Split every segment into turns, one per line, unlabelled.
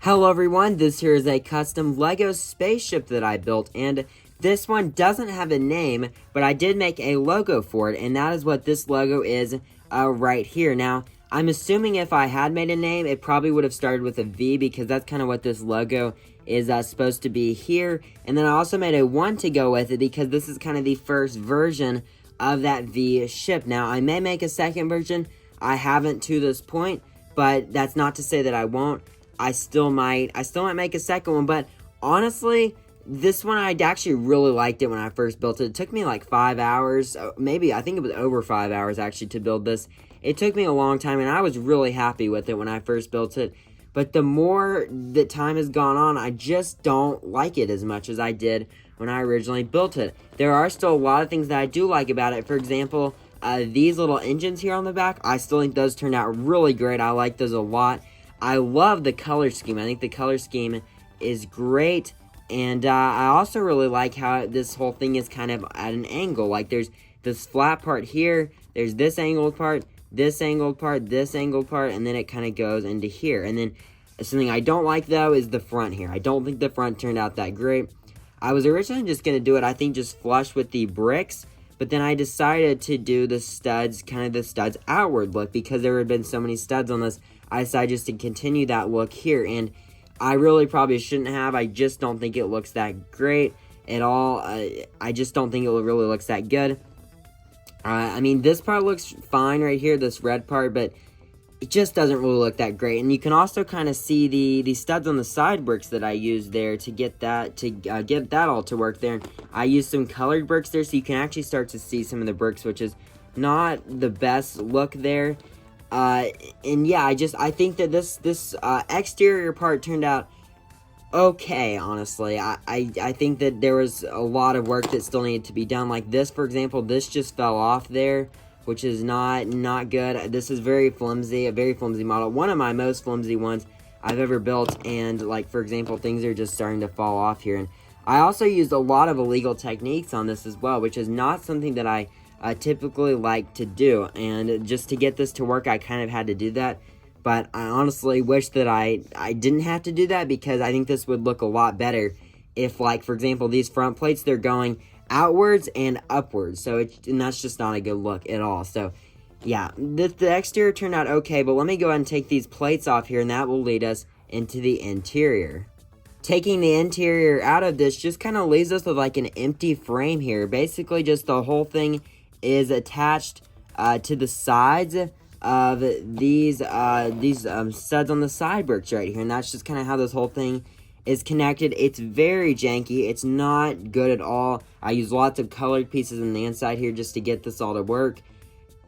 Hello everyone, this here is a custom Lego spaceship that I built, and this one doesn't have a name, but I did make a logo for it, and that is what this logo is right here. Now, I'm assuming if I had made a name, it probably would have started with a V, because that's kind of what this logo is supposed to be here. And then I also made a 1 to go with it, because this is kind of the first version of that V ship. Now, I may make a second version. I haven't to this point, but that's not to say that I won't. I still might make a second one, but honestly, this one I actually really liked it when I first built it. It took me like 5 hours, maybe, I think it was over 5 hours actually to build this. It took me a long time, and I was really happy with it when I first built it. But the more that time has gone on, I just don't like it as much as I did when I originally built it. There are still a lot of things that I do like about it. For example, these little engines here on the back, I still think those turned out really great. I like those a lot. I love the color scheme. I think the color scheme is great. And I also really like how this whole thing is kind of at an angle. Like there's this flat part here, there's this angled part, this angled part, this angled part, and then it kind of goes into here. And then something I don't like though is the front here. I don't think the front turned out that great. I was originally just going to do it, I think, just flush with the bricks. But then I decided to do the studs, kind of the studs outward look, because there had been so many studs on this. I decided just to continue that look here, and I really probably shouldn't have. I just don't think it looks that great at all. I just don't think it really looks that good. I mean, this part looks fine right here, this red part, but it just doesn't really look that great. And you can also kind of see the studs on the side bricks that I used there to get that all to work there. And I used some colored bricks there, so you can actually start to see some of the bricks, which is not the best look there. And yeah, I think that this exterior part turned out okay, honestly. I think that there was a lot of work that still needed to be done. Like this, for example, this just fell off there, which is not good. This is very flimsy, a very flimsy model. One of my most flimsy ones I've ever built, and like, for example, things are just starting to fall off here. And I also used a lot of illegal techniques on this as well, which is not something that I typically like to do, and just to get this to work, I kind of had to do that. But I honestly wish that I didn't have to do that, because I think this would look a lot better if, like, for example, these front plates, they're going outwards and upwards, and that's just not a good look at all. So yeah, the exterior turned out okay, but let me go ahead and take these plates off here, and that will lead us into the interior. Taking the interior out of this just kind of leaves us with like an empty frame here. Basically, just the whole thing is attached to the sides of these studs on the side bricks right here, and that's just kind of how this whole thing is connected. It's very janky. It's not good at all. I use lots of colored pieces on the inside here just to get this all to work.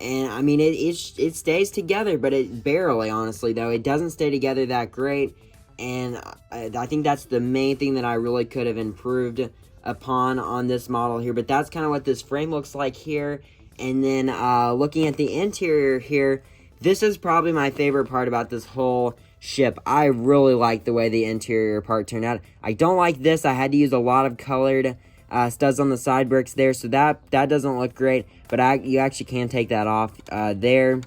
And I mean, it stays together, but it barely, honestly, though. It doesn't stay together that great. And I think that's the main thing that I really could have improved upon on this model here. But that's kind of what this frame looks like here. And then looking at the interior here, this is probably my favorite part about this whole ship. I really like the way the interior part turned out. I don't like this. I had to use a lot of colored studs on the side bricks there, so that doesn't look great. But you actually can take that off there,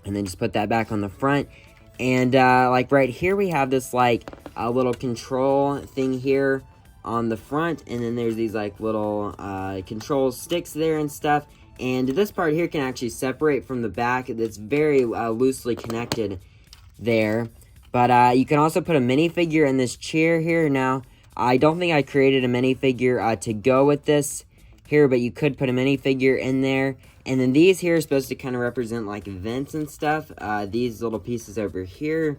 and then just put that back on the front. And like right here, we have this like a little control thing here on the front, and then there's these like little control sticks there and stuff. And this part here can actually separate from the back. It's very loosely connected there. But you can also put a minifigure in this chair here. Now, I don't think I created a minifigure to go with this here, but you could put a minifigure in there. And then these here are supposed to kind of represent like vents and stuff. These little pieces over here,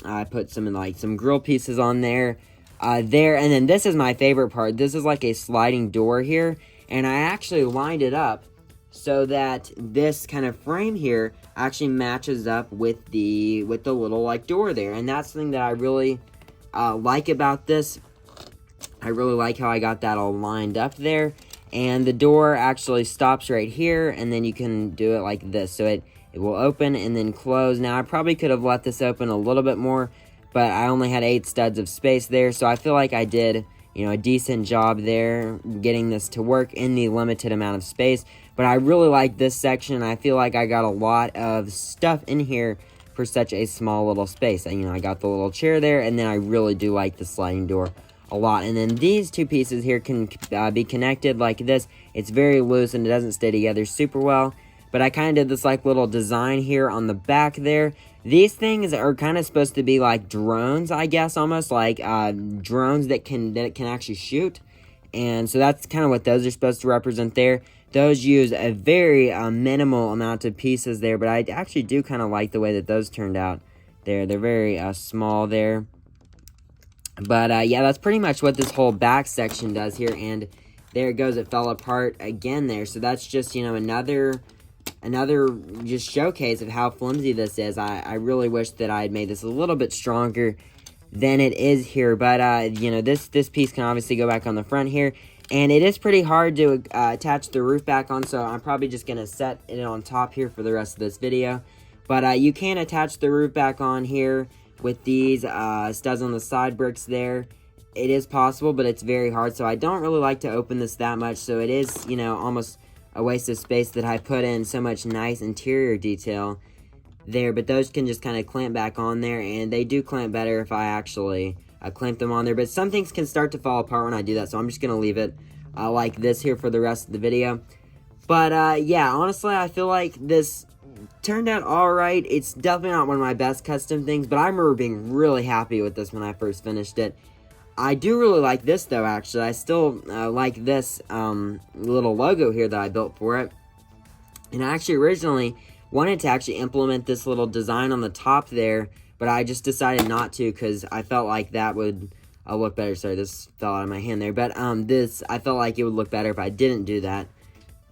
I put some grill pieces on there. And then this is my favorite part. This is like a sliding door here, and I actually lined it up so that this kind of frame here actually matches up with the little like door there. And that's something that I really like about this. I really like how I got that all lined up there. And the door actually stops right here, and then you can do it like this. So it will open and then close. Now, I probably could have let this open a little bit more, but I only had 8 studs of space there. So I feel like I did, a decent job there getting this to work in the limited amount of space. But I really like this section. I feel like I got a lot of stuff in here for such a small little space. And, I got the little chair there, and then I really do like the sliding door a lot. And then these two pieces here can be connected like this. It's very loose and it doesn't stay together super well. But I kind of did this like little design here on the back there. These things are kind of supposed to be like drones, I guess, almost like drones that can actually shoot. And so that's kind of what those are supposed to represent there. Those use a very minimal amount of pieces there, but I actually do kind of like the way that those turned out there. They're very small there. But yeah, that's pretty much what this whole back section does here. And there it goes, it fell apart again there. So that's just, another just showcase of how flimsy this is. I really wish that I had made this a little bit stronger than it is here. But, this piece can obviously go back on the front here. And it is pretty hard to attach the roof back on, so I'm probably just going to set it on top here for the rest of this video. But you can attach the roof back on here with these studs on the side bricks there. It is possible, but it's very hard, so I don't really like to open this that much. So it is, almost a waste of space that I put in so much nice interior detail there. But those can just kind of clamp back on there, and they do clamp better if I actually clamp them on there. But some things can start to fall apart when I do that, so I'm just going to leave it like this here for the rest of the video. But yeah, honestly, I feel like this turned out alright. It's definitely not one of my best custom things, but I remember being really happy with this when I first finished it. I do really like this, though, actually. I still like this little logo here that I built for it. And I actually originally wanted to actually implement this little design on the top there, but I just decided not to because I felt like that would look better. Sorry, this fell out of my hand there. But I felt like it would look better if I didn't do that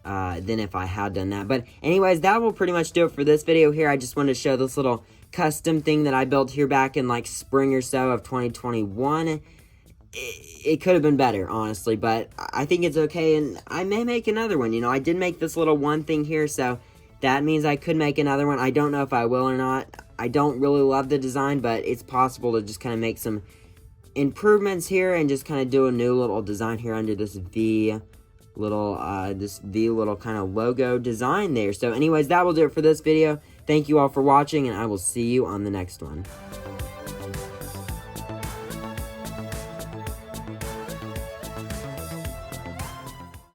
than if I had done that. But anyways, that will pretty much do it for this video here. I just wanted to show this little custom thing that I built here back in like spring or so of 2021. It could have been better, honestly, but I think it's okay, and I may make another one. I did make this little one thing here, so that means I could make another one. I don't know if I will or not. I don't really love the design, but it's possible to just kind of make some improvements here and just kind of do a new little design here under this V little kind of logo design there. So anyways, that will do it for this video. Thank you all for watching, and I will see you on the next one.